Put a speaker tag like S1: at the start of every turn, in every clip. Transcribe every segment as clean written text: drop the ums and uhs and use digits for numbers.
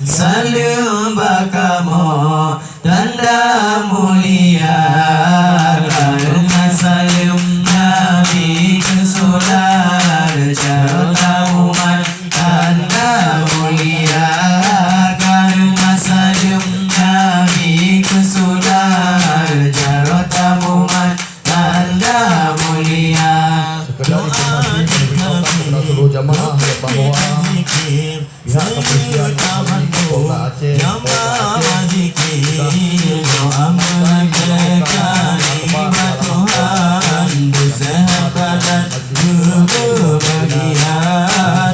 S1: Salim bakamo tanda mulia karena salim Nabi kesular jarota umat tanda mulia karena salim Nabi kesular jarota umat tanda mulia.
S2: Seluruh jamaah bahwa pihak kepolisian Polda Aceh
S1: jamaah zikir doa menegakkan nikmat Tuhan bersehat badan berbahagia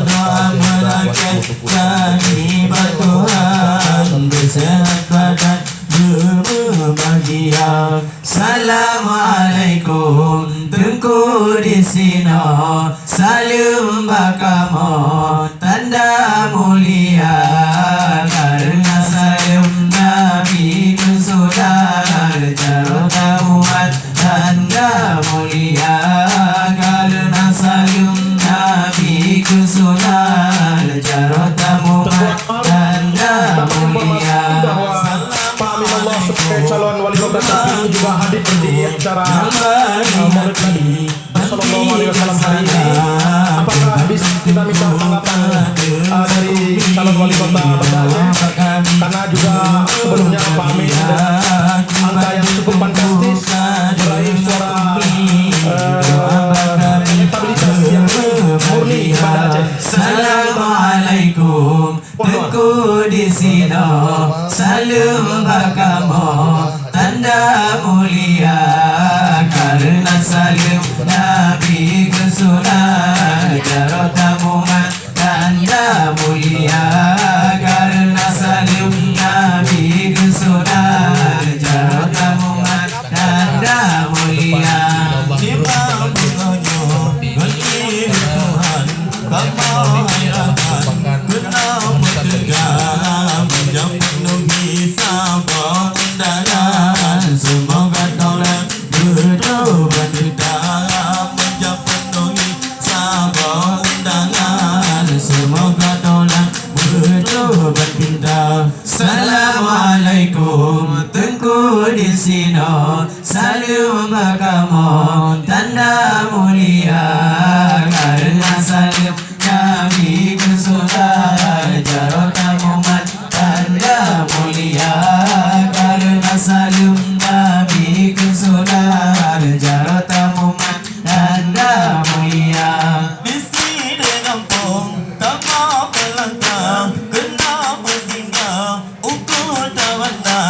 S1: doa menegakkan nikmat Tuhan bersehat badan berbahagia. Assalamualaikum Tengku di sini salim bakamo tanda mulia karena salim Nabi kesudah jarota umat tanda mulia karena salim Nabi kesudah jarota umat tanda mulia.
S2: Pak Aminullah sebagai calon wali kota Terpilih juga hadir di acara Maulid Nabi Sallallahu Alaihi Wasallam hari ini. Apakah bisa kita minta tanggapan dari calon wali kota Banda Aceh? Karena juga sebelumnya Pak Amin ada angka yang cukup fantastis meraih suara elektabilitas yang murni di Banda Aceh.
S1: Assalamualaikum Tengku di sini salim bakamo tanda mulia karena salim Nabi kesudah jarota umat tanda mulia karena salim Nabi kesudah jarota umat tanda mulia. Tiba bunganyo bagi Tuhan kamu hayatkan kena mendengar menjam penuhi sabah undangan semoga taulah berdoa kita menjam penuhi sabah undangan semoga taulah berdoa kita. Assalamualaikum Tengku di sini salim bakamo tanda mulia karena salim Nabi kesudah jarota umat tanda mulia karena salim Nabi kesudah jarota umat tanda mulia. Mesti kampung tanpa pelanggan kena bertinggal ukur tawana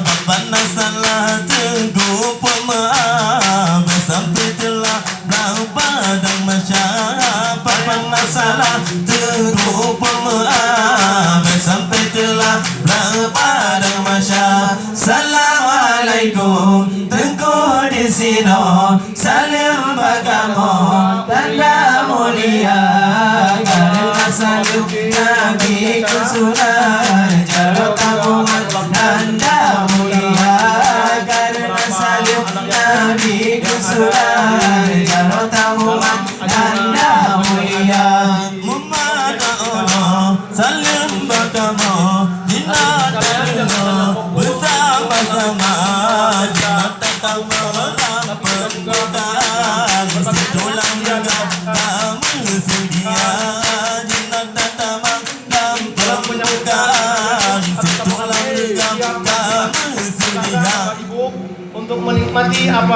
S1: bapak nasalah tengku pemaaf sampai telah berapa dan masyarakat bapak nasalah tengku pemaaf sampai telah berapa dan masyarakat. Assalamualaikum Tengku di sini salim bakamo tanda mulia karena salim Nabi kesudah jarota umat tanda mulia karena salim Nabi kesudah jarota umat tanda mulia. Mumada ono salim bakamo jinata bersama-sama jinata tawaran perbuatan situlang jaga kamu sedia jinata tamang dan perbuatan situlang jaga kamu sedia
S2: Untuk menikmati apa